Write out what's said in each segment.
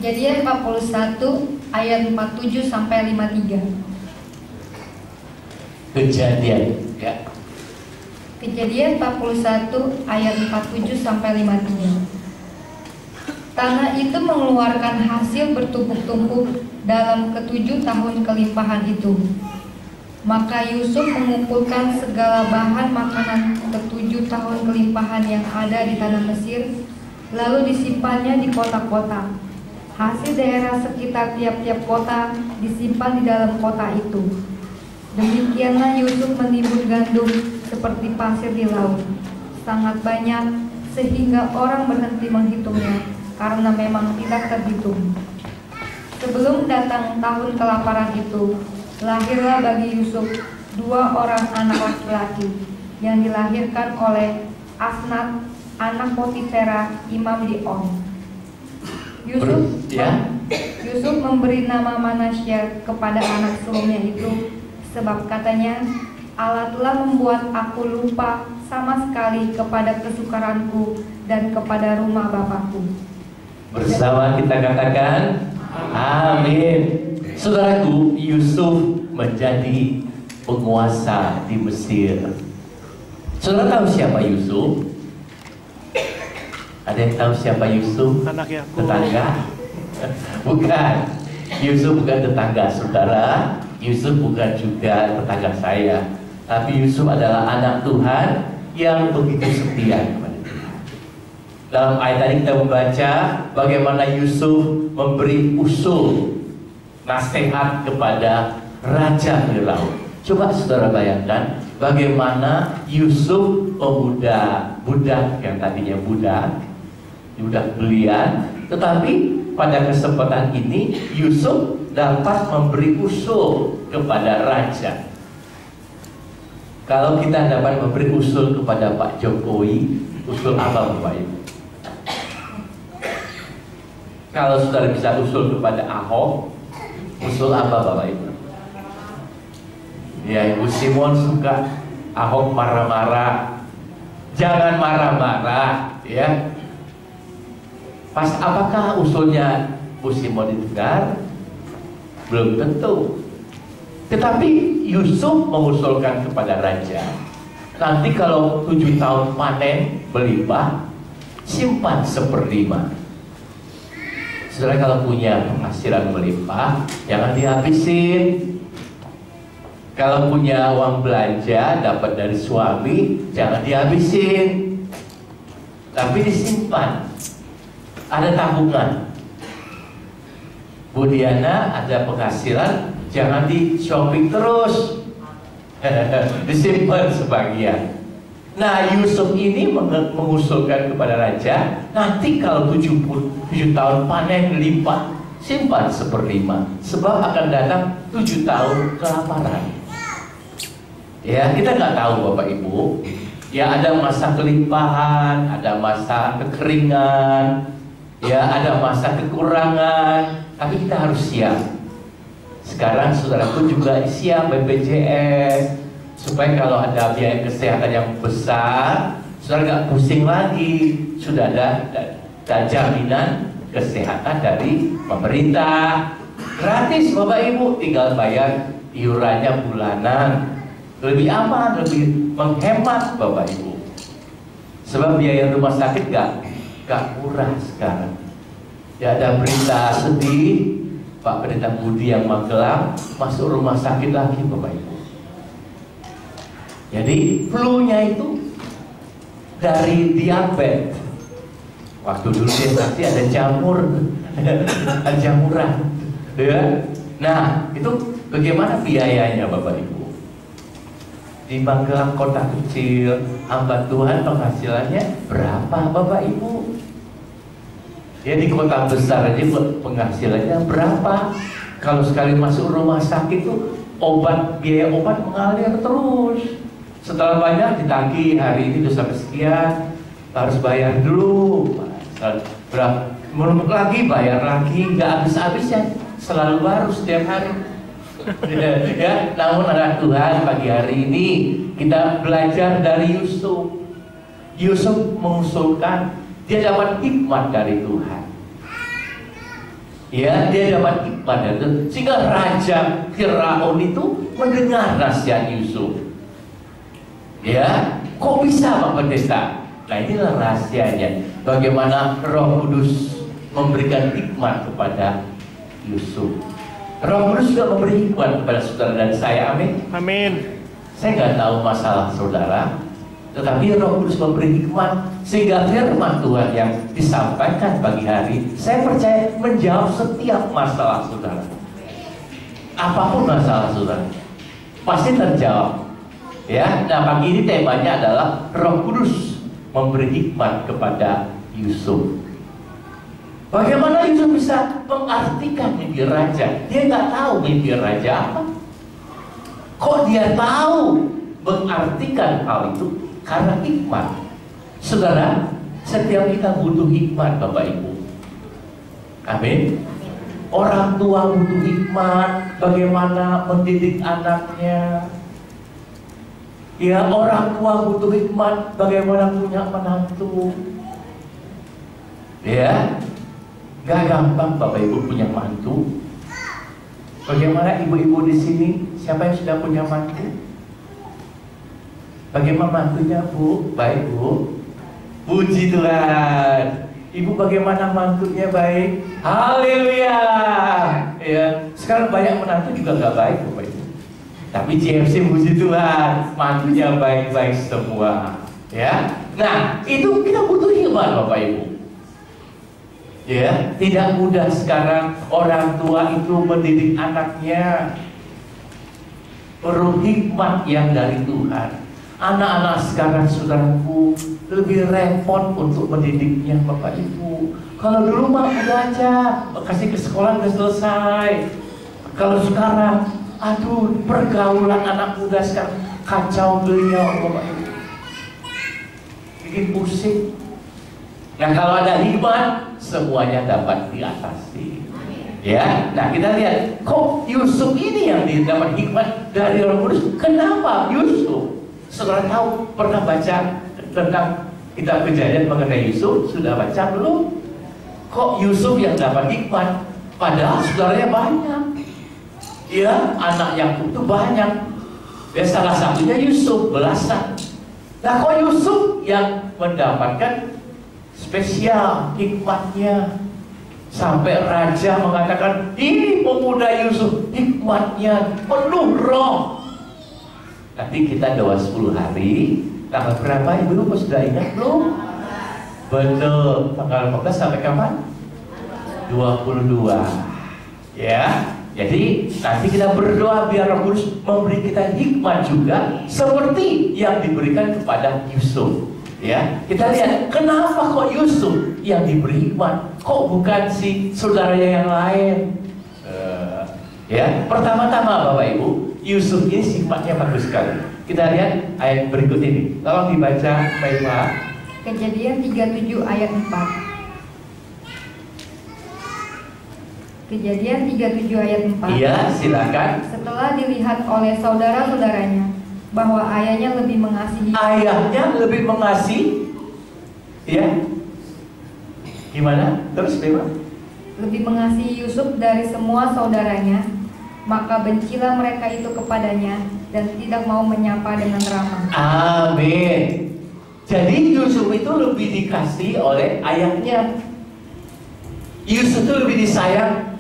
Kejadian 41 ayat 47 sampai 53. Kejadian, ya. Kejadian 41 ayat 47 sampai 53. Tanah itu mengeluarkan hasil bertumpuk-tumpuk dalam ketujuh tahun kelimpahan itu. Maka Yusuf mengumpulkan segala bahan makanan ketujuh tahun kelimpahan yang ada di tanah Mesir, lalu disimpannya di kota-kota. Hasil daerah sekitar tiap-tiap kota disimpan di dalam kota itu. Demikianlah Yusuf menimbun gandum seperti pasir di laut, sangat banyak sehingga orang berhenti menghitungnya, karena memang tidak terhitung. Sebelum datang tahun kelaparan itu, lahirlah bagi Yusuf 2 orang anak laki-laki yang dilahirkan oleh Asnat, anak Potifera, imam di On. Yusuf memberi nama Manasya kepada anak sulungnya itu, sebab katanya, Allah telah membuat aku lupa sama sekali kepada kesukaranku dan kepada rumah bapakku. Bersama kita katakan amin. Saudaraku, Yusuf menjadi penguasa di Mesir. Saudara tahu siapa Yusuf? Ada yang tahu siapa Yusuf? Anak Yakub. Tetangga? Bukan. Yusuf bukan tetangga saudara. Yusuf bukan juga tetangga saya. Tapi Yusuf adalah anak Tuhan yang begitu setia kepada Tuhan. Dalam ayat tadi kita membaca bagaimana Yusuf memberi usul nasihat kepada Raja Firaun. Coba saudara bayangkan bagaimana Yusuf budak yang tadinya budak belian, tetapi pada kesempatan ini Yusuf dapat memberi usul kepada raja. Kalau kita dapat memberi usul kepada Pak Jokowi, usul apa Bapak Ibu? Kalau saudara bisa usul kepada Ahok, usul apa Bapak Ibu? Ya, Ibu Simon suka Ahok marah-marah. Jangan marah-marah, ya. Pas apakah usulnya Bu Simon didengar? Belum tentu. Tetapi Yusuf mengusulkan kepada raja, nanti kalau 7 tahun panen berlimpah, simpan 1/5. Saudara kalau punya penghasilan berlimpah, jangan dihabisin. Kalau punya uang belanja dapat dari suami, jangan dihabisin, tapi disimpan. Ada tabungan. Bu Diana ada penghasilan, jangan di shopping terus, disimpan sebagian. Nah, Yusuf ini mengusulkan kepada raja, nanti kalau 7 tahun panen lipat, simpan 1/5, sebab akan datang 7 tahun kelaparan. Ya, kita nggak tahu Bapak Ibu. Ya, ada masa kelimpahan, ada masa kekeringan, ya, ada masa kekurangan, tapi kita harus siap. Sekarang saudaraku juga siap BPJS, supaya kalau ada biaya kesehatan yang besar, saudara nggak pusing lagi. Sudah ada jaminan kesehatan dari pemerintah, gratis Bapak Ibu, tinggal bayar iurannya bulanan. Lebih aman, lebih menghemat Bapak Ibu. Sebab biaya rumah sakit gak murah sekarang. Ya, ada berita sedih, Pak Pendeta Budi yang Magelang masuk rumah sakit lagi Bapak Ibu. Jadi flu-nya itu dari diabetes. Waktu dulu dia pasti ada jamur, ada jamuran, ya. Nah, itu bagaimana biayanya Bapak Ibu? Di Magelang kota kecil, hamba Tuhan penghasilannya berapa Bapak Ibu? Ya, di kota besar aja penghasilannya berapa? Kalau sekali masuk rumah sakit tuh biaya obat mengalir terus. Setelah banyak ditagih, hari ini sudah sampai sekian, harus bayar dulu. Berapa? Menurut lagi bayar lagi, nggak habis-habisnya, selalu baru setiap hari. Ya, namun anak Tuhan pagi hari ini kita belajar dari Yusuf. Yusuf mengusulkan, dia dapat hikmat dari Tuhan. Ya, dia dapat hikmat itu, sehingga Raja Firaun itu mendengar nasihat Yusuf. Ya, kok bisa Pak Pendeta? Nah, inilah rahasianya. Bagaimana Roh Kudus memberikan hikmat kepada Yusuf. Roh Kudus juga memberi hikmat kepada saudara dan saya. Amin. Amin. Saya nggak tahu masalah saudara, tetapi Roh Kudus memberi hikmat sehingga firman Tuhan yang disampaikan pagi hari, saya percaya menjawab setiap masalah saudara. Apapun masalah saudara, pasti terjawab. Ya, nah pagi ini temanya adalah Roh Kudus memberi hikmat kepada Yusuf. Bagaimana Yusuf bisa mengartikan mimpi raja? Dia nggak tahu mimpi raja apa. Kok dia tahu mengartikan hal itu? Karena hikmat. Saudara, setiap kita butuh hikmat, Bapak Ibu. Amin. Orang tua butuh hikmat bagaimana mendidik anaknya. Ya, orang tua butuh hikmat bagaimana punya menantu. Ya, gak gampang Bapak Ibu punya mantu. Bagaimana ibu-ibu di sini? Siapa yang sudah punya mantu? Bagaimana mantunya Bu? Baik Bu. Puji Tuhan. Ibu bagaimana mantunya baik? Haleluya. Ya, sekarang banyak menantu juga gak baik Bapak Ibu. Tapi GFC puji Tuhan, mantunya baik-baik semua. Ya. Nah, itu kita butuh hikmat Bapak Ibu. Ya, tidak mudah sekarang orang tua itu mendidik anaknya. Perlu hikmat yang dari Tuhan. Anak-anak sekarang saudaraku lebih repot untuk mendidiknya Bapak Ibu. Kalau dulu mah udah aja kasih ke sekolah udah selesai. Kalau sekarang, aduh, pergaulan anak muda sekarang kacau beliau Bapak Ibu. Bikin pusing. Nah, kalau ada hikmat, semuanya dapat diatasi. Ya, nah kita lihat, kok Yusuf ini yang dapat hikmat dari Roh Kudus? Kenapa Yusuf? Saudara tahu, pernah baca tentang kitab Kejadian mengenai Yusuf? Sudah baca belum? Kok Yusuf yang dapat hikmat? Padahal saudaranya banyak. Ya, anak Yakub itu banyak. Ya, salah satunya Yusuf, belasan. Nah, kok Yusuf yang mendapatkan spesial hikmatnya? Sampai raja mengatakan, ini pemuda Yusuf hikmatnya penuh roh. Nanti kita doa 10 hari. Tanggal berapa Ibu lupa sudah ingat belum? Betul, tanggal 14 sampai kapan? 22. Ya, jadi nanti kita berdoa biar Roh Kudus memberi kita hikmat juga seperti yang diberikan kepada Yusuf. Ya, kita lihat kenapa kok Yusuf yang diberi hikmat, kok bukan si saudaranya yang lain? Ya, pertama-tama Bapak Ibu, Yusuf ini sifatnya bagus sekali. Kita lihat ayat berikut ini. Tolong dibaca, Pak. Kejadian 37 ayat 4. Kejadian 37 ayat 4. Iya, silakan. Setelah dilihat oleh saudara-saudaranya bahwa ayahnya lebih mengasihi. Ayahnya lebih mengasihi. Ya. Gimana? Terus bagaimana? Lebih mengasihi Yusuf dari semua saudaranya, maka bencilah mereka itu kepadanya dan tidak mau menyapa dengan ramah. Amin. Jadi Yusuf itu lebih dikasihi oleh ayahnya. Yusuf itu lebih disayang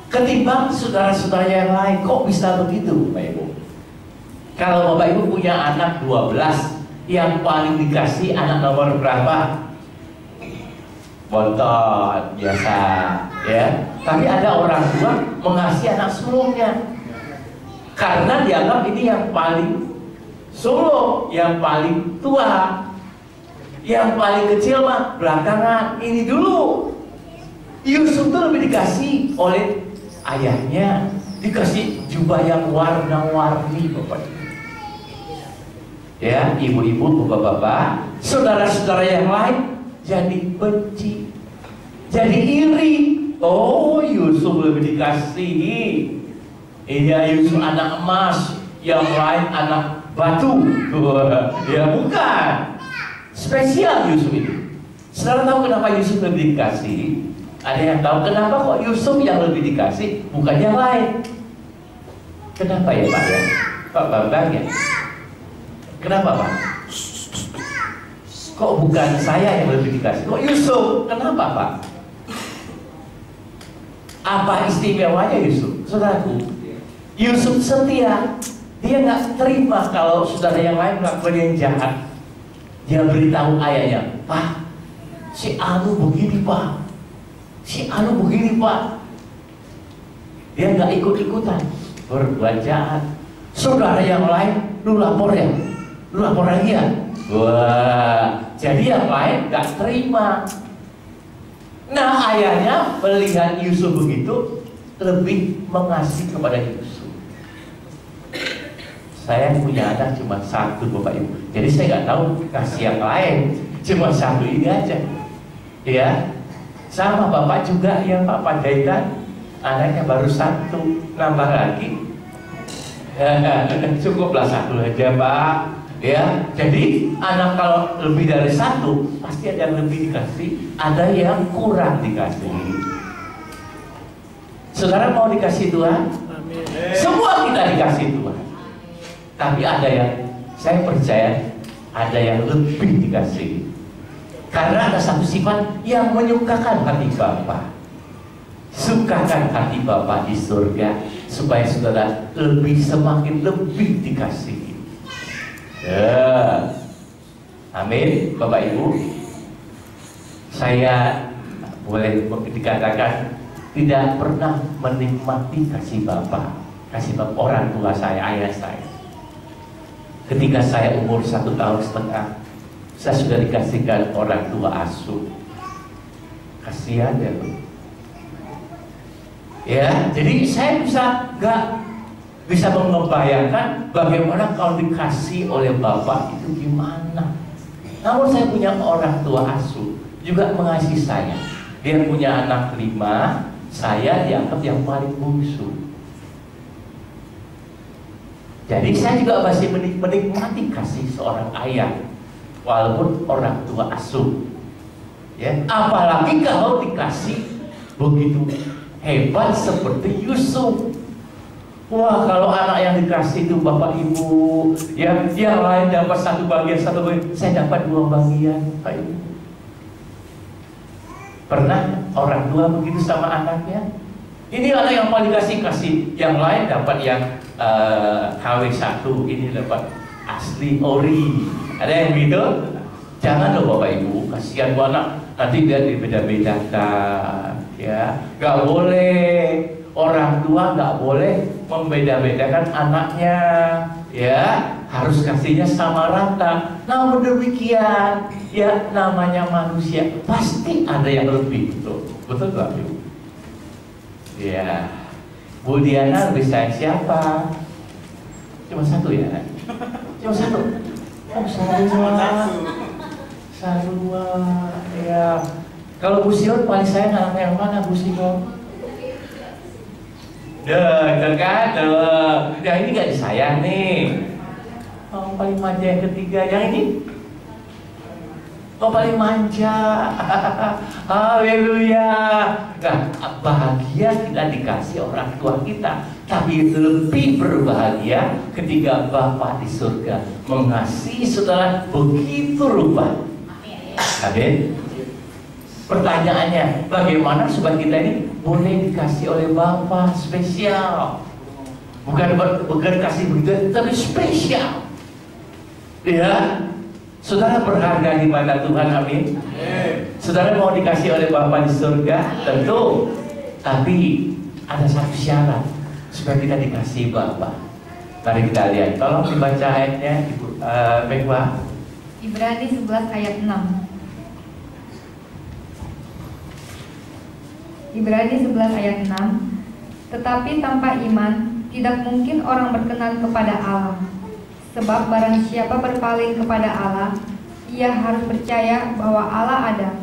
ketimbang saudara-saudara yang lain. Kok bisa begitu, Bapak Ibu? Kalau Bapak Ibu punya anak 12, yang paling dikasih anak nomor berapa? Bontot, biasa, ya. Tapi ada orang tua mengasihi anak sulungnya karena dianggap ini yang paling sulung, yang paling tua, yang paling kecil mah belakangan. Ini dulu. Yusuf itu lebih dikasih oleh ayahnya, dikasih jubah yang warna-warni, Bapak Ibu. Ya, ibu-ibu, bapak-bapak, saudara-saudara yang lain jadi benci, jadi iri. Oh, Yusuf lebih dikasihi. Iya, Yusuf anak emas, yang lain anak batu. Ya, bukan. Spesial Yusuf itu. Saudara tahu kenapa Yusuf lebih dikasihi? Ada yang tahu kenapa kok Yusuf yang lebih dikasih bukan yang lain? Kenapa ya Pak ya? Pak Bambang ya? Kenapa Pak? Kok bukan saya yang lebih dikasih? Kok Yusuf? Kenapa Pak? Apa istimewanya Yusuf? Saudaraku, Yusuf setia. Dia nggak terima kalau saudara yang lain melakukan yang jahat. Dia beritahu ayahnya, Pak, si Anu begini Pak, si Anu begini Pak. Dia nggak ikut-ikutan berbuat jahat. Saudara yang lain, lu lapor ya, lu lapor lagi ya. Wah, jadi yang lain nggak terima. Nah, ayahnya melihat Yusuf begitu, lebih mengasihi kepada Yusuf. Saya punya anak cuma satu Bapak Ibu, jadi saya nggak tahu kasih yang lain, cuma satu ini aja. Ya, sama Bapak juga yang Pak Pandaitan, anaknya baru satu, nambah lagi. Cukuplah satu aja Pak. Ya, jadi anak kalau lebih dari satu pasti ada yang lebih dikasih, ada yang kurang dikasih. Saudara mau dikasih Tuhan? Amin. Semua kita dikasih Tuhan. Tapi ada yang, saya percaya ada yang lebih dikasih. Karena ada satu sifat yang menyukakan hati Bapa. Sukakan hati Bapa di surga supaya saudara semakin lebih dikasihi. Ya. Amin, Bapak Ibu. Saya boleh dikatakan tidak pernah menikmati kasih Bapa, kasih Bapa orang tua saya, ayah saya. Ketika saya umur 1,5 tahun, saya sudah dikasihkan orang tua asuh. Kasihan ya loh. Ya, jadi saya nggak bisa membayangkan bagaimana kalau dikasih oleh Bapak itu gimana. Namun saya punya orang tua asuh juga mengasihi saya. Dia punya anak 5, saya dianggap yang paling bungsu. Jadi saya juga masih menikmati kasih seorang ayah walaupun orang tua asuh. Ya, apalagi kalau dikasih begitu hebat seperti Yusuf. Wah, kalau anak yang dikasih itu Bapak Ibu, yang lain dapat satu bagian, saya dapat 2 bagian, Pak Ibu. Pernah orang tua begitu sama anaknya? Ini anak yang paling kasih, yang lain dapat yang KW1, ini dapat asli ori. Ada yang gitu? Jangan loh Bapak Ibu, kasihan anak, nanti dia dibeda-bedakan, ya. Gak boleh, orang tua gak boleh membeda-bedakan anaknya, ya. Harus kasihnya sama rata. Namun demikian, ya namanya manusia, pasti ada yang lebih, betul Bapak Ibu? Ya. Bu Diana lebih sayang siapa? Cuma satu ya? Cuma satu? Oh, Sarua. Ya. Kalau Bu Sion paling sayang anaknya yang mana Bu Sion? Kan? Yang ini gak disayang nih. Oh, paling manja yang ketiga. Yang ini? Oh, paling manja. Haleluya. Nah, bahagia kita dikasih orang tua kita, tapi lebih berbahagia ketika Bapa di surga mengasihi saudara begitu rupa. Amin. Pertanyaannya, bagaimana supaya kita ini boleh dikasih oleh Bapa spesial? Bukan kasih begitu, tapi spesial. Ya. Saudara berharga di mata Tuhan, amin. Saudara mau dikasih oleh Bapa di surga, tentu. Tapi ada satu syarat supaya kita dikasih Bapa. Mari kita lihat, tolong dibaca ayatnya, Ibu Megwa. Ibrani 11 ayat 6. Ibrani 11 ayat 6. Tetapi tanpa iman tidak mungkin orang berkenan kepada Allah. Sebab barang siapa berpaling kepada Allah, ia harus percaya bahwa Allah ada,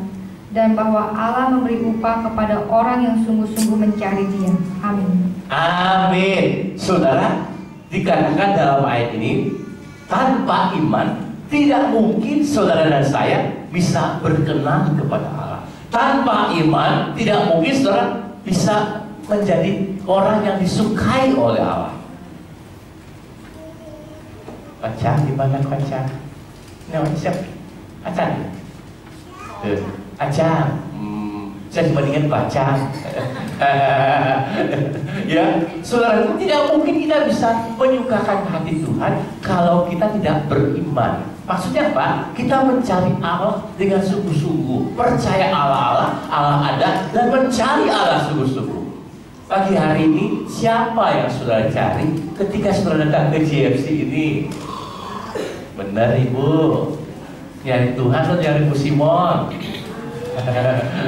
dan bahwa Allah memberi upah kepada orang yang sungguh-sungguh mencari Dia. Amin. Amin. Saudara, dikatakan dalam ayat ini, tanpa iman tidak mungkin saudara dan saya bisa berkenan kepada Allah. Tanpa iman tidak mungkin saudara bisa menjadi orang yang disukai oleh Allah. Pacar gimana pacar? Namanya siapa? Pacar. Pacar. Saya cuma ingin pacar. Ya, saudara, tidak mungkin kita bisa menyukakan hati Tuhan kalau kita tidak beriman. Maksudnya apa? Kita mencari Allah dengan sungguh-sungguh, percaya Allah ada, dan mencari Allah sungguh-sungguh. Pagi hari ini siapa yang saudara cari ketika saudara datang ke GFC ini? Benar Ibu, nyari Tuhan atau nyari Bu Simon?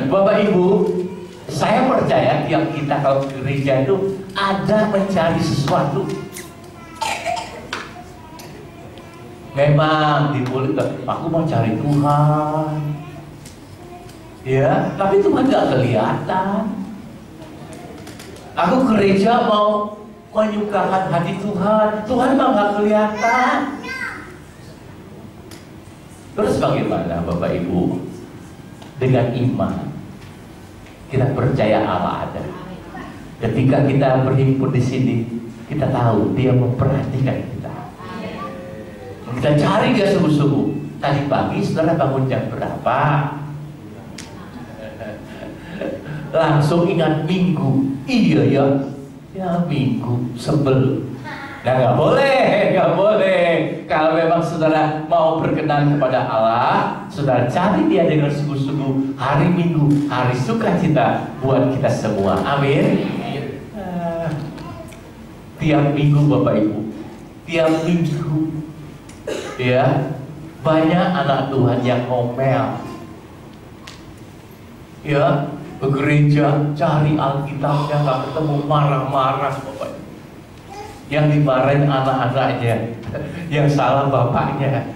Bapak Ibu, saya percaya tiap kita kalau ke gereja itu ada mencari sesuatu. Memang dibulit, aku mau cari Tuhan, ya, tapi Tuhan nggak kelihatan. Aku gereja mau menyukakan hati Tuhan, Tuhan mah nggak kelihatan. Terus bagaimana Bapak Ibu? Dengan iman kita percaya Allah ada. Ketika kita berhimpun di sini, kita tahu Dia memperhatikan kita. Kita cari Dia sungguh-sungguh. Tadi pagi saudara bangun jam berapa? Langsung ingat Minggu. Iya ya, ya Minggu sebel. Nah, nggak boleh. Kalau memang saudara mau berkenan kepada Allah, saudara cari Dia dengan sungguh-sungguh. Hari Minggu, hari sukacita buat kita semua. Amin. Tiap minggu Bapak Ibu, tiap minggu, ya, banyak anak Tuhan yang ngomel, ya, ke gereja cari Alkitabnya nggak ketemu, marah-marah Bapak Ibu. Yang dimarahin anak-anaknya, yang salah bapaknya.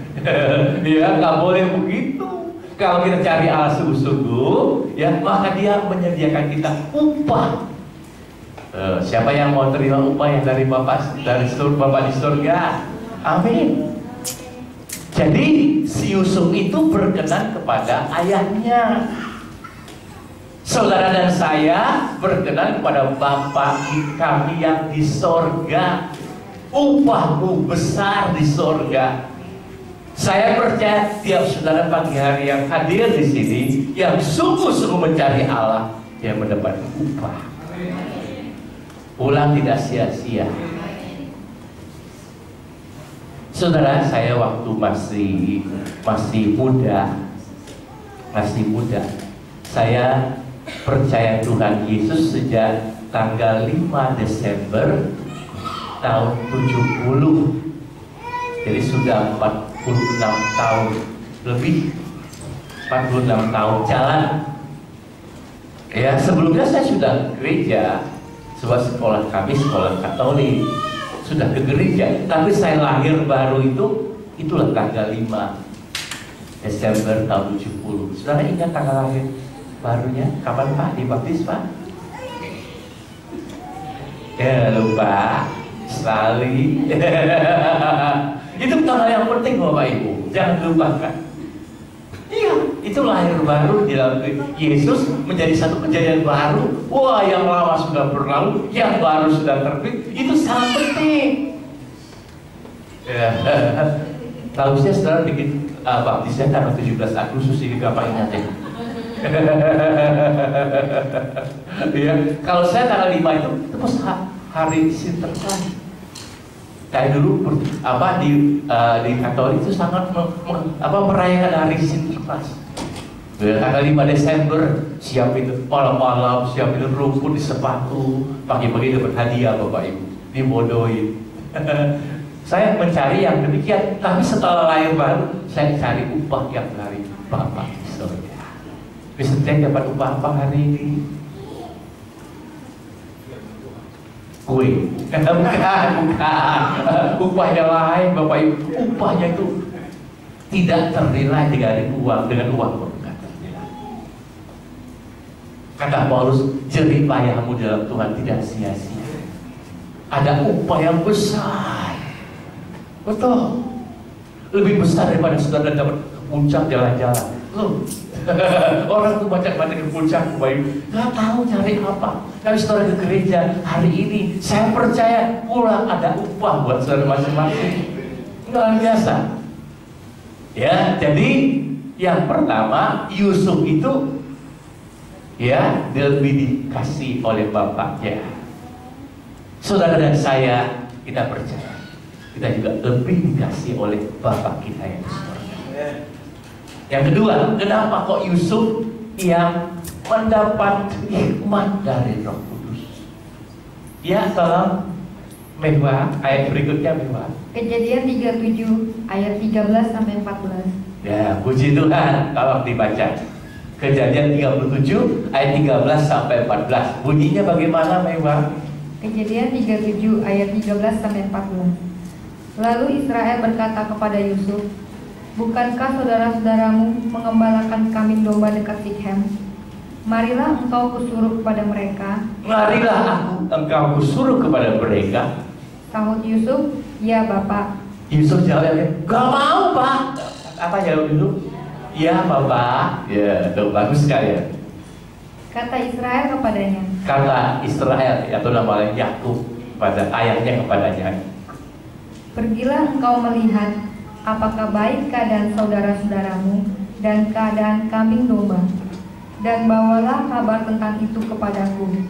Ya, nggak boleh begitu. Kalau kita cari Allah sungguh-sungguh, ya, maka Dia menyediakan kita upah. Siapa yang mau terima upah yang dari Bapak di surga? Amin. Jadi si Yusuf itu berkenan kepada ayahnya. Saudara dan saya berkenan kepada Bapa kami yang di sorga. Upahmu besar di sorga. Saya percaya tiap saudara pagi hari yang hadir di sini, yang sungguh-sungguh mencari Allah, yang mendapat upah. Pulang tidak sia-sia. Saudara, saya waktu masih muda, saya percaya Tuhan Yesus sejak tanggal 5 Desember tahun 70. Jadi sudah 46 tahun lebih, 46 tahun jalan. Ya, sebelumnya saya sudah gereja, sebuah sekolah kami sekolah Katolik, sudah ke gereja. Tapi saya lahir baru itulah tanggal 5 Desember tahun 70. Saudara ingat tanggal lahir barunya kapan Pak? Dibaptis Pak? Ya lupa sekali. Itu tanggal yang penting Bapak Ibu, jangan lupakan. Iya, itu lahir baru di dalam Yesus menjadi satu kejadian baru. Wah, yang lama sudah berlalu, yang baru sudah terbit. Itu sangat penting. Ya. Harusnya saudara bikin baptisnya tanggal 17 Agustus ini gampang ingatnya. Ya, kalau saya tanggal 5 itu terus hari Sinterklas. Kayak dulu di Katolik itu sangat merayakan hari Sinterklas. Tanggal 5 Desember siapin malam-malam, siapin rumput di sepatu, pagi-pagi dapat hadiah Bapak Ibu, dibodohin. Saya mencari yang demikian, tapi setelah lahir baru saya cari upah yang dari Bapak di surga. Bisa dapat upah apa hari ini? Kue. Bukan. Upahnya lain Bapak Ibu. Upahnya itu tidak ternilai dengan uang pun tidak ternilai. Kata Paulus, jerih payahmu dalam Tuhan tidak sia-sia. Ada upah yang besar. Betul. Lebih besar daripada saudara dapat puncak jalan-jalan. Loh, Orang tuh baca-baca ke puncak, nggak tahu cari apa. Tapi setelah ke gereja hari ini, saya percaya pulang ada upah buat saudara masing-masing. Luar biasa. Ya, jadi yang pertama Yusuf itu ya lebih dikasih oleh bapaknya. Saudara dan saya, kita percaya kita juga lebih dikasih oleh bapak kita yang di surga. Yang kedua, kenapa kok Yusuf yang mendapat hikmat dari Roh Kudus? Ya, tolong Mehwa, ayat berikutnya Mehwa. Kejadian 37 ayat 13 sampai 14. Ya, puji Tuhan kalau dibaca. Kejadian 37 ayat 13 sampai 14. Bunyinya bagaimana Mehwa? Kejadian 37 ayat 13 sampai 14. Lalu Israel berkata kepada Yusuf, "Bukankah saudara-saudaramu mengembalakan kambing domba dekat Sikhem? Marilah engkau kusuruh kepada mereka." Marilah engkau kusuruh kepada mereka. Sahut Yusuf, "Ya Bapak." Yusuf jawabnya, "Gak mau Pak." Apa jawab Yusuf? "Ya Bapak." Ya, itu bagus sekali ya. Kata Israel kepadanya. Kata Israel atau namanya Yakub pada ayahnya kepadanya, "Pergilah engkau melihat apakah baik keadaan saudara-saudaramu dan keadaan kambing domba, dan bawalah kabar tentang itu kepadaku."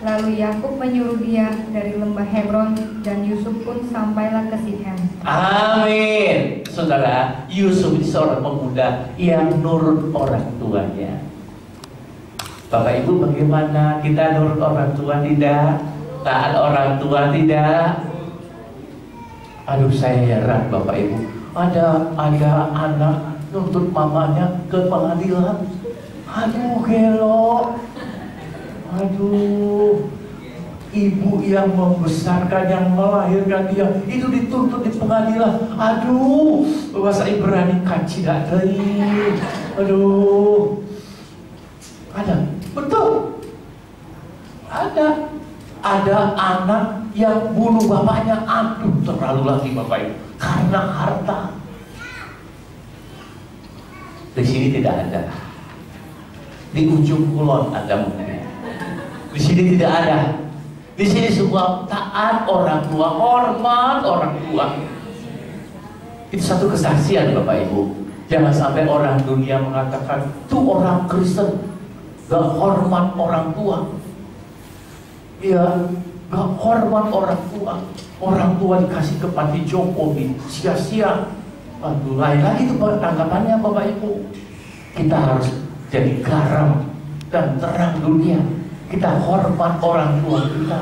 Lalu Yakub menyuruh dia dari lembah Hebron, dan Yusuf pun sampailah ke Sikhem. Amin. Saudara, Yusuf ini seorang pemuda yang nurut orang tuanya. Bapak Ibu, bagaimana kita nurut orang tua tidak? Taat orang tua tidak? Aduh, saya heran Bapak Ibu. Ada anak nuntut mamanya ke pengadilan. Aduh, gelo. Aduh, ibu yang membesarkan, yang melahirkan dia itu dituntut di pengadilan. Aduh, bahasa Ibrani kacidak deui. Aduh, ada, betul, ada anak yang bunuh bapaknya. Aduh, terlalu lagi Bapak Ibu, karena harta. Di sini tidak ada. Di ujung kulon ada mungkin. Di sini tidak ada. Di sini semua taat orang tua, hormat orang tua. Itu satu kesaksian Bapak Ibu. Jangan sampai orang dunia mengatakan tuh orang Kristen gak hormat orang tua. Iya, gak hormat orang tua. Orang tua dikasih ke panti jompo sia-sia. Aduh, lain lagi itu tanggapannya Bapak Ibu. Kita harus jadi garam dan terang dunia. Kita hormat orang tua kita.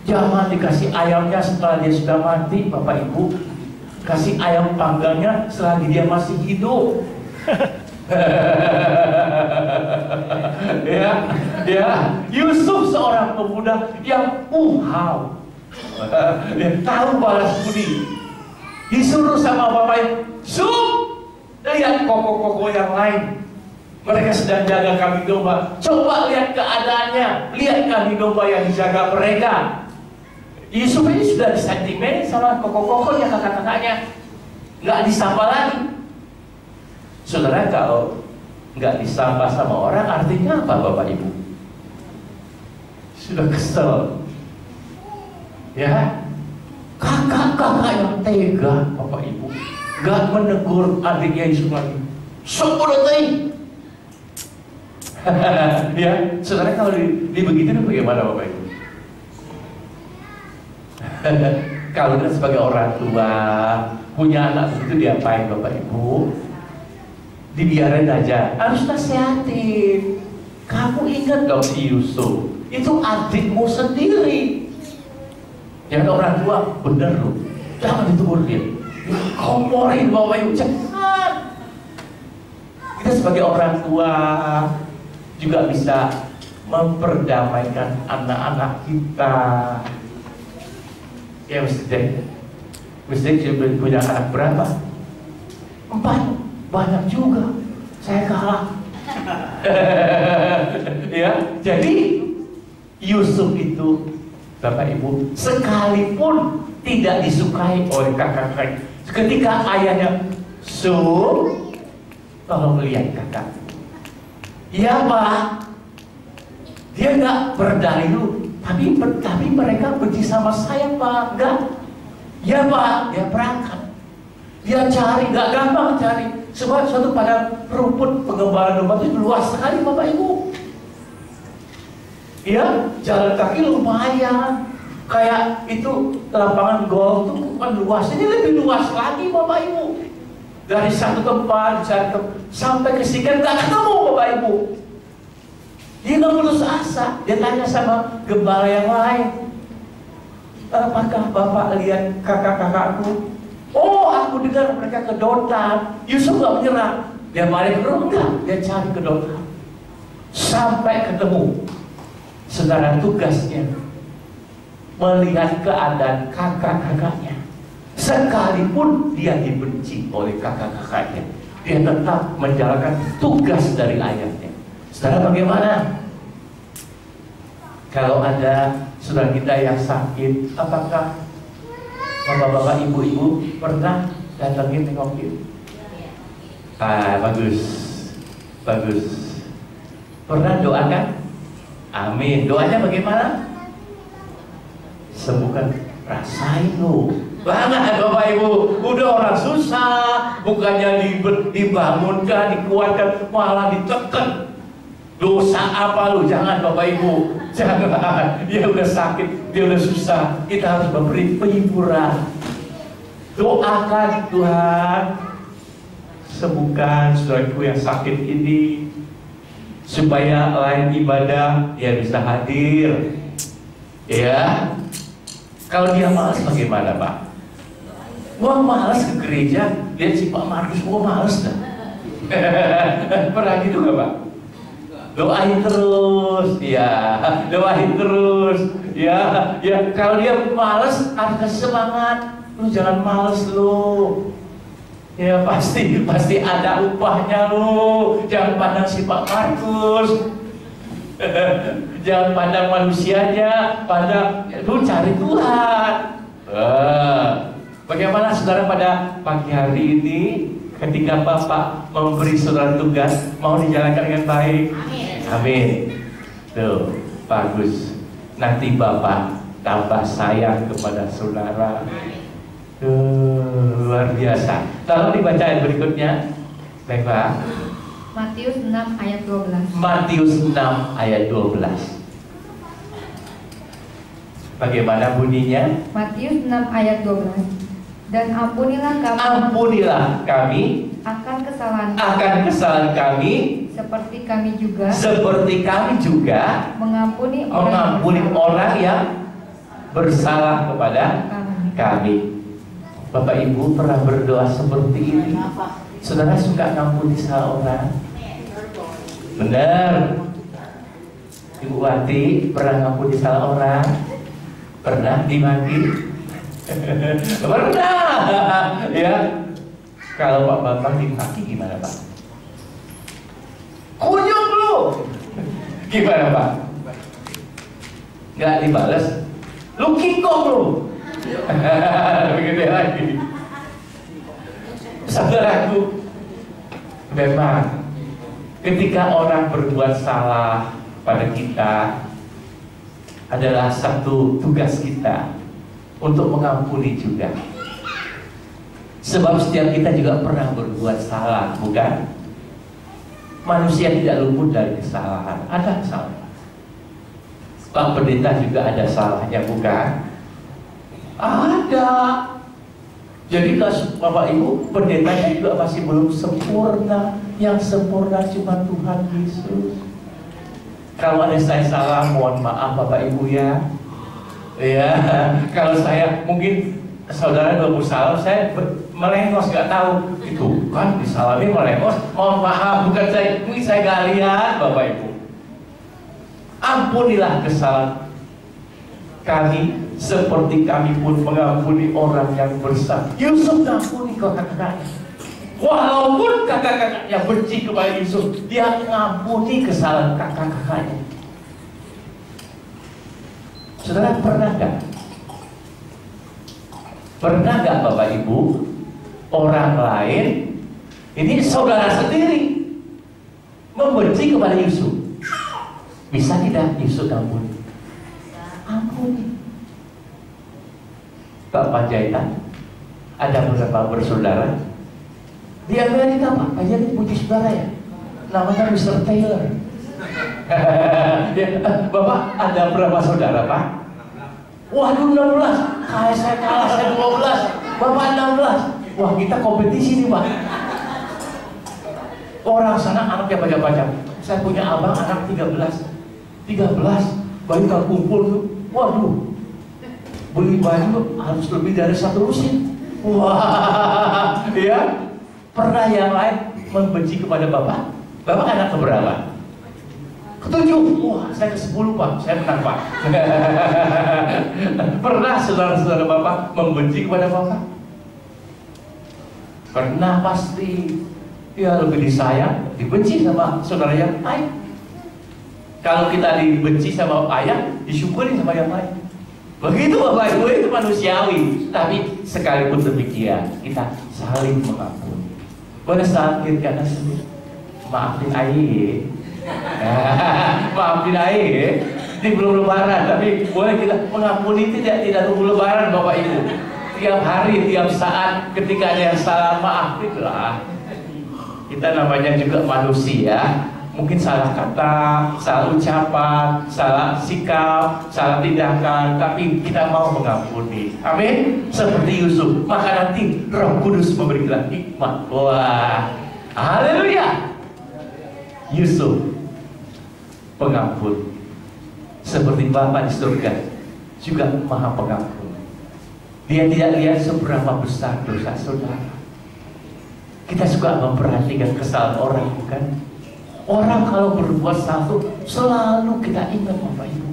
Jangan dikasih ayamnya setelah dia sudah mati Bapak Ibu. Kasih ayam panggangnya selagi dia masih hidup. Ya, Yusuf seorang pemuda yang puhau. Dia tahu balas budi. Disuruh sama bapaknya, "Sup, lihat koko-koko yang lain. Mereka sedang jaga kambing domba. Coba lihat keadaannya. Lihat kambing domba yang dijaga mereka." Yusuf ini sudah disentimen sama koko-kokonya, kakak-kakaknya. Nggak disapa lagi. Saudara, kalau nggak disapa sama orang artinya apa Bapak Ibu? Sudah kesel. Ya, kakak-kakak yang tega Bapak Ibu. Nggak menegur adiknya Yusuf lagi. Sopodotai. Ya, saudara, kalau begitu bagaimana Bapak Ibu? Kalau kita sebagai orang tua punya anak begitu, diapain Bapak Ibu? Dibiarin aja, harus nasihatin. Kamu ingat dong si Yusuf, itu adikmu sendiri. Jangan orang tua, bener loh, jangan ditegur dia. Komporin Bapak Ibu, jangan. Kita sebagai orang tua juga bisa memperdamaikan anak-anak kita. Ya, mesti punya anak berapa? 4, banyak juga. Saya kalah. Ya, jadi Yusuf itu Bapak Ibu sekalipun tidak disukai oleh kakak-kakak, ketika ayahnya kalau melihat kakak? Iya Pak, dia nggak berdalih, tapi mereka benci sama saya Pak. Enggak. Ya Pak, dia berangkat. Dia cari, nggak gampang cari. Sebab suatu padang rumput pengembaraan domba itu luas sekali Bapak Ibu. Ya, jalan kaki lumayan. Kayak itu lapangan golf itu bukan luas, ini lebih luas lagi Bapak Ibu. Dari satu tempat sampai ke sini nggak ketemu Bapak Ibu. Dia nggak putus asa. Dia tanya sama gembala yang lain, apakah Bapak lihat kakak-kakakku? Oh, aku dengar mereka ke Dotan. Yusuf nggak menyerah. Dia balik ke rumah, dia cari ke Dotan sampai ketemu. Saudara, tugasnya melihat keadaan kakak-kakaknya. Sekalipun dia dibenci oleh kakak-kakaknya, dia tetap menjalankan tugas dari ayahnya. Saudara, bagaimana kalau ada saudara kita yang sakit? Apakah bapak-bapak, ibu-ibu pernah datangin nengokin? Bagus, bagus. Pernah doakan? Amin. Doanya bagaimana? Sembuhkan. Rasain lo banget Bapak Ibu. Udah orang susah, bukannya dibangunkan, dikuatkan, malah ditekan. Dosa apa lu? Jangan Bapak Ibu, jangan. Dia udah sakit, dia udah susah. Kita harus memberi penghiburan. Doakan, Tuhan, sembuhkan saudaraku yang sakit ini, supaya lain ibadah dia bisa hadir. Ya, kalau dia malas bagaimana Pak? Gua malas ke gereja, lihat si Pak Markus, gua malas dah. Pernah gitu gak Pak? Doain terus, ya, doain terus, ya. Kalau dia malas, harus kasih semangat. Lu jangan malas lu. Ya pasti ada upahnya lu. Jangan pandang si Pak Markus. Jangan pandang manusianya, pandang lu cari Tuhan. Bagaimana saudara pada pagi hari ini ketika Bapak memberi saudara tugas, mau dijalankan dengan baik? Amin. Tuh, bagus. Nanti Bapak tambah sayang kepada saudara. Luar biasa. Tolong dibaca ayat berikutnya. Baik Pak. Matius 6 ayat 12. Matius 6 ayat 12. Bagaimana bunyinya? Matius 6 ayat 12. Dan ampunilah kami akan kesalahan kami seperti kami juga mengampuni orang yang bersalah kepada kami. Bapak Ibu pernah berdoa seperti ini? Saudara suka ngampuni salah orang? Benar. Ibu Wati pernah ngampuni salah orang? Pernah dimaki? Pernah. Ya. Kalau Pak Bambang dimaki gimana Pak? Kunyuk lu. Gimana Pak? Nggak dibalas? Lu kikong lu. Begitu lagi. Saudaraku, memang ketika orang berbuat salah pada kita, adalah satu tugas kita untuk mengampuni juga. Sebab setiap kita juga pernah berbuat salah, bukan? Manusia tidak luput dari kesalahan. Ada kesalahan. Pak Pendeta juga ada salahnya, bukan? Ada. Jadi Bapak Ibu, pendetanya juga masih belum sempurna. Yang sempurna cuma Tuhan Yesus. Kalau ada saya salah, mohon maaf Bapak Ibu ya. Ya, kalau saya mungkin saudara berbuat salah, saya melengos, nggak tahu itu kan disalami melengos. Mohon maaf, bukan saya, mungkin saya nggak lihat Bapak Ibu. Ampunilah kesalahan kami seperti kami pun mengampuni orang yang bersalah. Yusuf ngampuni kakak-kakaknya. Walaupun kakak-kakaknya benci kepada Yusuf, dia ngampuni kesalahan kakak-kakaknya. Saudara pernah nggak? Pernah nggak Bapak Ibu, orang lain Ini saudara sendiri membenci kepada Yusuf. Bisa tidak Yusuf ampuni? Ampuni. Pak Panjaitan ada beberapa bersaudara. Di Amerika Pak Panjaitan puji saudara ya, namanya Mr. Taylor. Ya, Bapak ada berapa saudara Pak? Waduh 16. Kayak saya kalah, saya 12. Bapak 16. Wah kita kompetisi nih Pak. Orang sana anaknya banyak-banyak. Saya punya abang anak 13. Bayi kalau kumpul tuh, waduh, beli baju harus lebih dari 1 lusin. Wah, ya. Pernah yang lain membenci kepada Bapak? Bapak anak keberapa? Ke-7. Wah, saya ke-10 Pak, saya menang Pak. Pernah saudara-saudara Bapak membenci kepada Bapak? Pernah pasti. Ya lebih disayang, dibenci sama saudara yang lain. Kalau kita dibenci sama ayah, disyukuri sama yang lain. Begitu Bapak Ibu, itu manusiawi. Tapi sekalipun demikian, kita saling mengampuni. Pada saat kita sendiri, maafin ayah, maafin ayah. Ini belum lebaran, tapi boleh kita mengampuni tidak tunggu lebaran Bapak Ibu. Tiap hari, tiap saat, ketika ada yang salah, maafinlah. Kita namanya juga manusia, mungkin salah kata, salah ucapan, salah sikap, salah tindakan, tapi kita mau mengampuni. Amin. Seperti Yusuf, maka nanti Roh Kudus memberikan hikmat. Wah, haleluya. Yusuf pengampun, seperti Bapa di surga juga Maha Pengampun. Dia tidak lihat seberapa besar dosa saudara. Kita suka memperhatikan kesalahan orang, bukan? Orang kalau berbuat satu selalu kita ingat Bapak Ibu.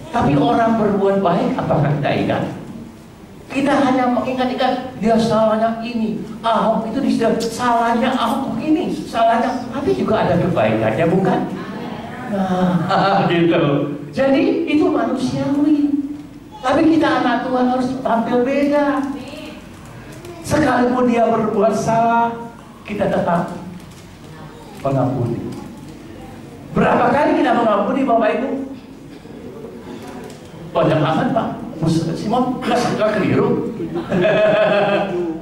Tapi orang berbuat baik, apakah kita ingat? Kita hanya mengingat-ingat dia salahnya ini, Ahok itu dia salahnya Ahok ini, salahnya. Tapi juga ada kebaikannya, bukan? Nah, gitu. Jadi itu manusiawi. Tapi kita anak Tuhan harus tampil beda. Sekalipun dia berbuat salah, kita tetap mengampuni. Berapa kali kita mengampuni Bapak Ibu? Banyak amat Pak. Simon nggak keliru.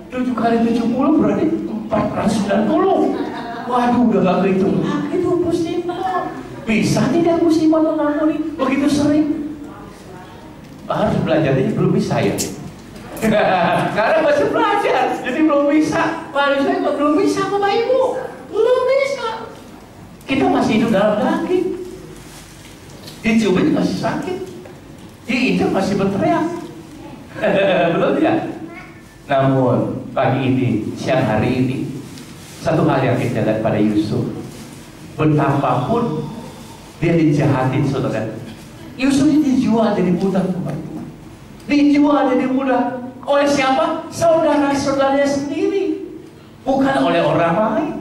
7 kali 70 berarti 490. Waduh, udah gak kehitung. Itu Bu Simon. Bisa tidak Bu Simon mengampuni begitu sering? Harus belajar, ini belum bisa ya. Karena masih belajar, jadi belum bisa. Manusia kok belum bisa Bapak Ibu, belum bisa. Kita masih hidup dalam daging. Dicubit masih sakit, diinjak masih berteriak. Betul ya? Namun pagi ini, siang hari ini, satu hal yang kita lihat pada Yusuf, betapapun dia dijahatin saudara. Yusuf ini dijual jadi budak Bapak Ibu. Dijual jadi budak. Oleh siapa? Saudara-saudaranya sendiri, bukan oleh orang lain.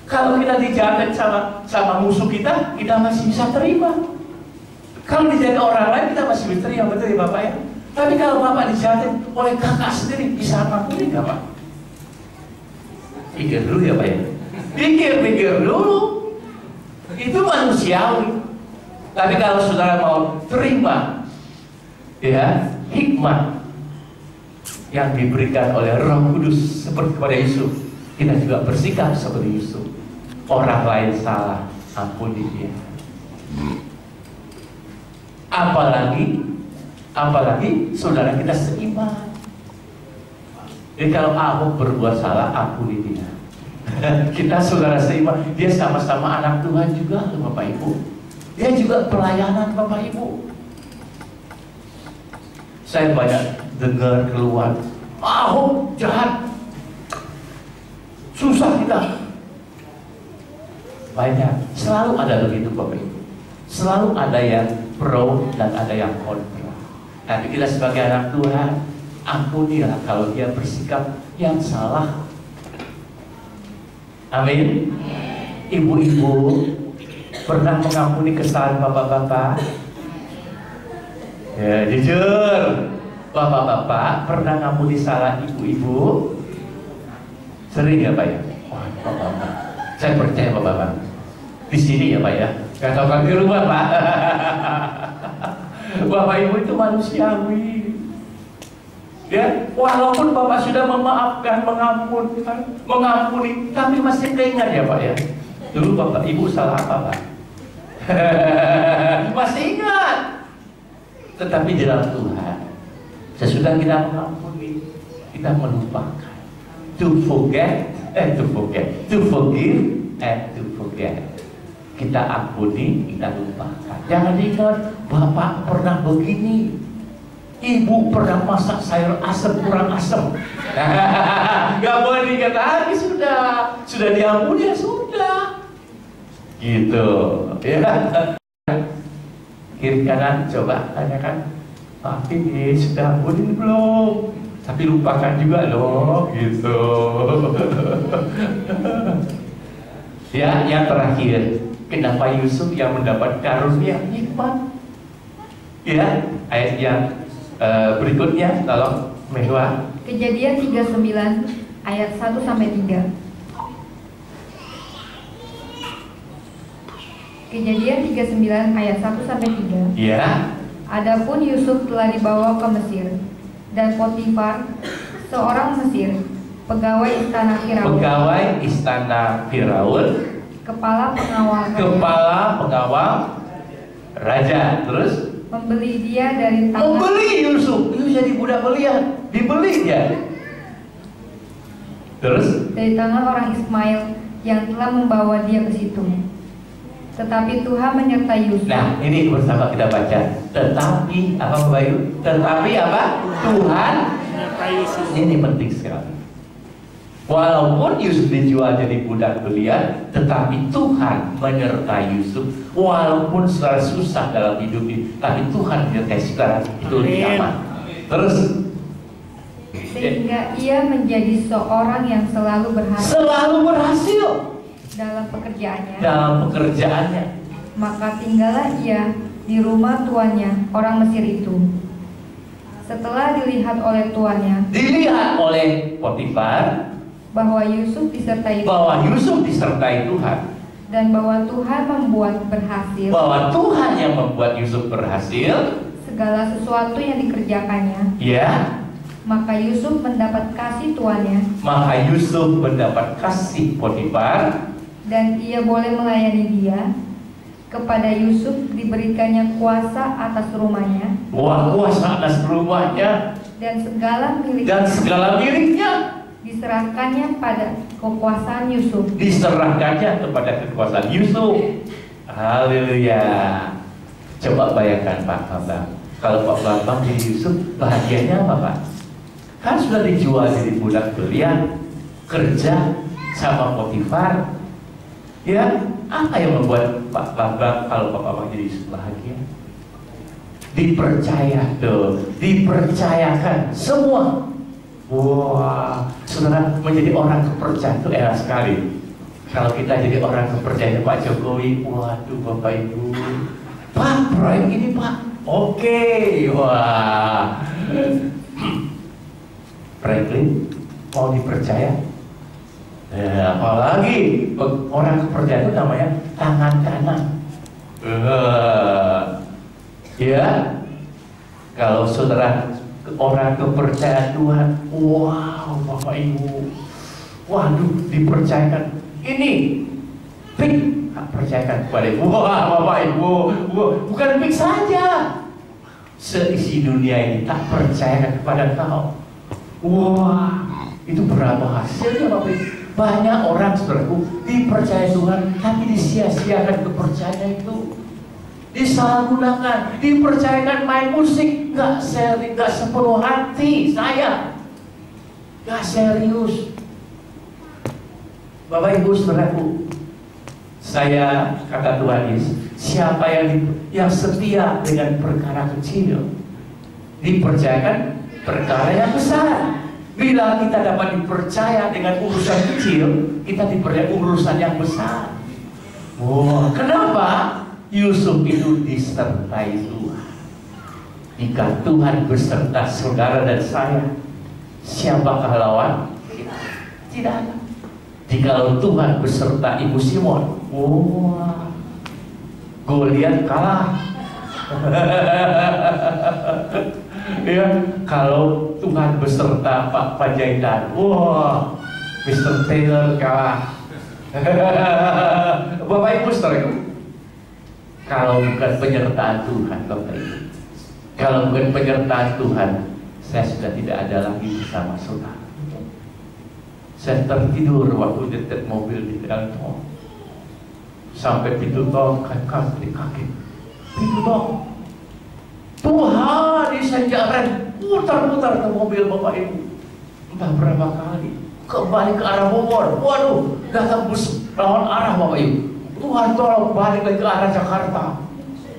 Kalau kita dijahatin sama musuh kita masih bisa terima. Kalau dijahatin orang lain, kita masih bisa terima, betul ya Bapak ya? Tapi kalau Bapak dijahatin oleh kakak sendiri, bisa ngampuni nggak Pak? Pikir dulu ya Pak ya. Pikir dulu. Itu manusiawi. Tapi kalau saudara mau terima, ya, hikmat yang diberikan oleh Roh Kudus seperti kepada Yusuf, kita juga bersikap seperti Yusuf. Orang lain salah, ampuni dia. Apalagi saudara kita seiman. Jadi kalau Ahok berbuat salah, ampuni dia. Kita saudara seiman, dia sama-sama anak Tuhan juga, Bapak Ibu. Dia juga pelayanan Bapak Ibu. Saya banyak dengar keluhan, Ahok jahat, susah kita. Banyak, selalu ada begitu Bapak Ibu. Selalu ada yang pro dan ada yang kontra. Tapi kita sebagai anak Tuhan, ampunilah kalau dia bersikap yang salah. Amin. Ibu-ibu pernah mengampuni kesalahan bapak-bapak? Ya, jujur, bapak-bapak pernah ngampuni salah ibu-ibu? Sering ya Pak ya? Wah, Bapak-bapak, saya percaya Bapak-bapak. Di sini ya Pak ya, nggak tahu kan di rumah Pak. Bapak Ibu itu manusiawi. Ya, walaupun Bapak sudah memaafkan, mengampuni, tapi masih keingat ya Pak ya. Dulu Bapak Ibu salah apa Pak? Masih ingat. Tetapi di dalam Tuhan, sesudah kita mengampuni, kita melupakan. To forgive and to forget. Kita ampuni, kita lupakan. Jangan ingat, Bapak pernah begini, Ibu pernah masak sayur asam kurang asam. Gak boleh diingat lagi, sudah diampuni ya sudah. Gitu, ya. Kiri kanan coba tanyakan, Papi sudah ampuni belum? Tapi lupakan juga loh, gitu. Ya, yang terakhir, kenapa Yusuf yang mendapat karunia hikmat? Ya, ayat yang berikutnya, tolong Mehwa. Kejadian 39 ayat 1-3. Kejadian 39 ayat 1-3. Ya. Adapun Yusuf telah dibawa ke Mesir, dan Potifar, seorang Mesir, pegawai istana Firaun, kepala pengawal raja, terus membeli dia dari tangan. Membeli Yusuf, itu jadi budak belian, dibeli dia. Terus dari tangan orang Ismail yang telah membawa dia ke situ. Tetapi Tuhan menyertai Yusuf. Nah, ini bersama kita baca. Tetapi apa Bapak Ibu? Tetapi apa? Tuhan menyertai Yusuf. Ini penting sekali. Walaupun Yusuf dijual jadi budak belian, tetapi Tuhan menyertai Yusuf. Walaupun secara susah dalam hidup ini, tapi Tuhan menyertai sekarang itu lebih aman. Terus sehingga ia menjadi seorang yang selalu berhasil dalam pekerjaannya. Maka tinggallah ia di rumah tuannya, orang Mesir itu. Setelah dilihat oleh Potifar bahwa Yusuf disertai Tuhan, dan bahwa Tuhan yang membuat Yusuf berhasil segala sesuatu yang dikerjakannya. Ya. Maka Yusuf mendapat kasih Potifar, dan ia boleh melayani dia. Kepada Yusuf diberikannya kuasa atas rumahnya. Dan segala miliknya diserahkannya pada kekuasaan Yusuf. Haleluya. Coba bayangkan Pak Bambang, kalau Pak Bambang jadi Yusuf, bahagianya apa Pak? Kan sudah dijual jadi budak belian, kerja sama Potifar. Ya, apa yang membuat Pak Bambang kalau Pak Bambang jadi Yusuf bahagia? Dipercayakan semua. Wah, saudara, menjadi orang kepercayaan itu enak sekali. Kalau kita jadi orang kepercayaan Pak Jokowi, waduh Bapak Ibu, Pak proyek ini Pak, oke, wah. Franklin mau dipercaya? Ya, apalagi orang kepercayaan itu namanya tangan kanan. Ya, kalau saudara orang kepercayaan Tuhan, wow Bapak Ibu, waduh dipercayakan ini, pik, percayakan kepada Ibu, wah Bapak Ibu, bukan pik saja, seisi dunia ini tak percayakan kepada kau. Wah, itu berapa hasilnya Bapak Ibu? Banyak orang saudaraku dipercaya Tuhan, tapi disia-siakan kepercayaan itu, disalahgunakan, dipercayakan main musik, nggak sepenuh hati saya, nggak serius. Bapak Ibu saudaraku, saya kata Tuhan Yesus, siapa yang setia dengan perkara kecil, dipercayakan perkara yang besar. Bila kita dapat dipercaya dengan urusan kecil, kita dipercaya urusan yang besar. Wah, kenapa? Yusuf itu disertai Tuhan. Jika Tuhan beserta saudara dan saya, siapakah lawan kita? Tidak ada. Jikalau Tuhan beserta Ibu Simon, wah, Goliat kalah. Ya, kalau Tuhan beserta Pak Panjaitan, wah, Mr. Taylor kalah. Bapak Ibu saudara, kalau bukan penyertaan Tuhan, Bapak Ibu, kalau bukan penyertaan Tuhan, saya sudah tidak ada lagi bersama saudara. Saya tertidur waktu dekat mobil di jalan tol. Sampai pintu tol kaki, pintu tol. Tuhan, saya jalan putar-putar ke mobil Bapak Ibu. Entah berapa kali. Kembali ke arah Bogor. Waduh, datang bus lawan arah Bapak Ibu. Tuhan tolong balik lagi ke arah Jakarta.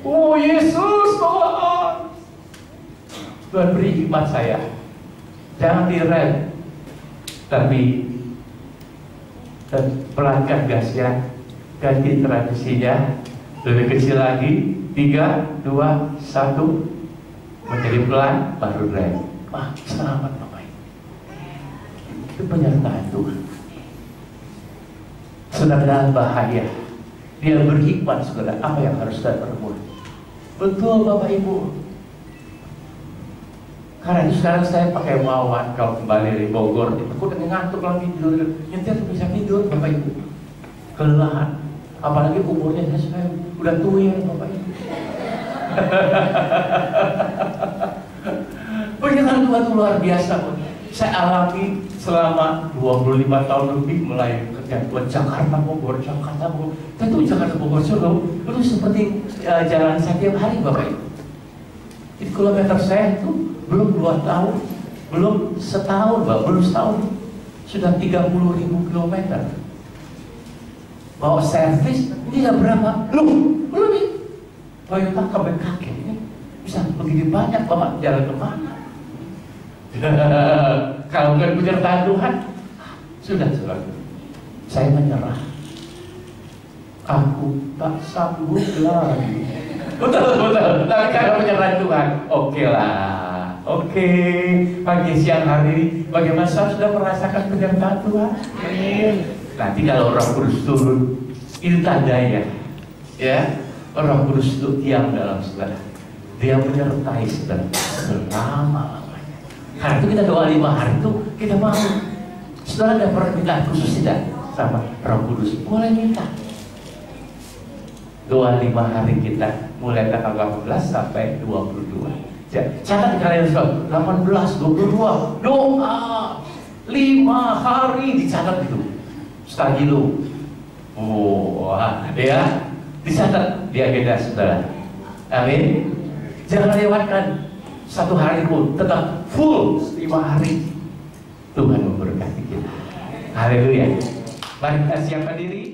Oh Yesus, Tuhan. Tuhan beri hikmat saya. Jangan direm, tapi pelankan gasnya, ganti transisinya, lebih kecil lagi, 3, 2, 1, menjadi pelan, baru rem. Wah, selamat Bapak Ibu. Itu penyertaan Tuhan. Saudara dalam bahaya, Dia berhikmat saudara, apa yang harus kita perbuat. Betul Bapak Ibu. Karena itu sekarang saya pakai wawan kalau kembali dari Bogor, aku udah ngantuk lagi tidur, nyetir bisa tidur Bapak Ibu, kelelahan. Apalagi umurnya saya udah tua ya Bapak Ibu. Penyertaan Tuhan itu luar biasa. Saya alami selama 25 tahun lebih mulai kerja buat Jakarta Bogor. Tentu Jakarta Bogor Solo itu seperti jalan saya tiap hari Bapak Ibu. Itu kilometer saya itu belum 2 tahun, belum setahun, belum setahun, sudah 30.000 kilometer. Bawa servis, ini udah berapa? Belum nih. Toyota sampai kaki ini bisa begini banyak Bapak, jalan kemana? Kalau bukan penyertaan Tuhan, sudah saudara, saya menyerah. Aku tak sanggup lagi. Betul. Tapi kalau penyertaan Tuhan, oke lah. Oke, pagi siang hari ini bagaimana saya sudah merasakan penyertaan Tuhan? Amin. Nanti kalau Roh Kudus turun, itu tandanya, ya, Roh Kudus itu diam dalam saudara. Dia menyertai saudara selama-lamanya. Karena itu kita doa 5 hari itu kita mau. Saudara ada permintaan khusus tidak sama Roh Kudus? Boleh minta. Doa 5 hari kita mulai tanggal 18 sampai 22. Catat kalian semua, 18, 22, doa 5 hari dicatat itu. Sekali lu. Ya, dicatat di agenda saudara. Amin. Jangan lewatkan 1 hari pun, tetap full 5 hari. Tuhan memberkati kita. Haleluya. Mari kita siapkan diri.